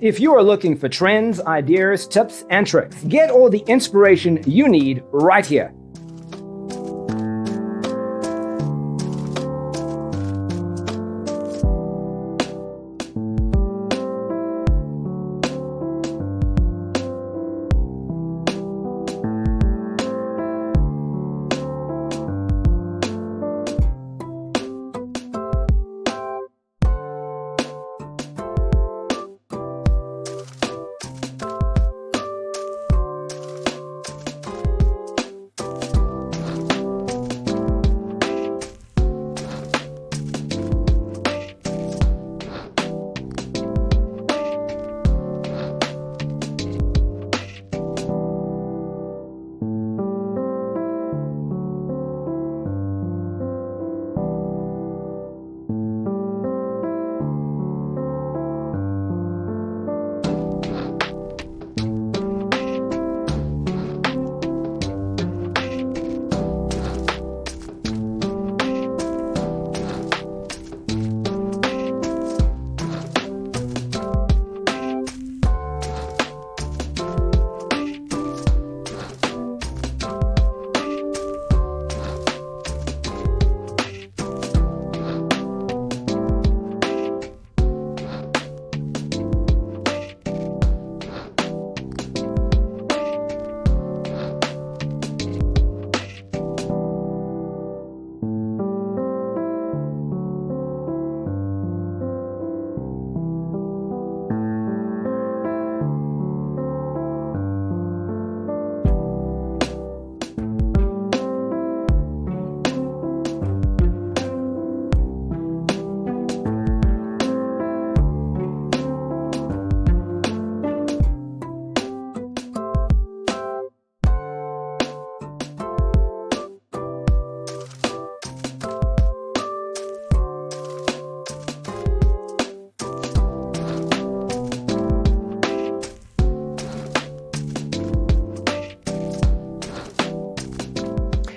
If you are looking for trends, ideas, tips, and tricks, get all the inspiration you need right here.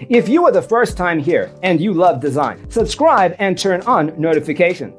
If you are the first time here and you love design, subscribe and turn on notifications.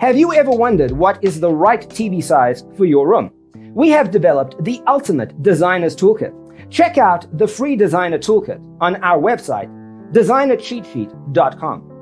Have you ever wondered what is the right TV size for your room? We have developed the ultimate designer's toolkit. Check out the free designer toolkit on our website, designercheatsheet.com.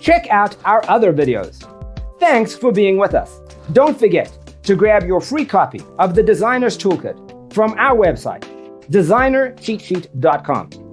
Check out our other videos. Thanks for being with us. Don't forget to grab your free copy of the Designer's Toolkit from our website, designercheatsheet.com.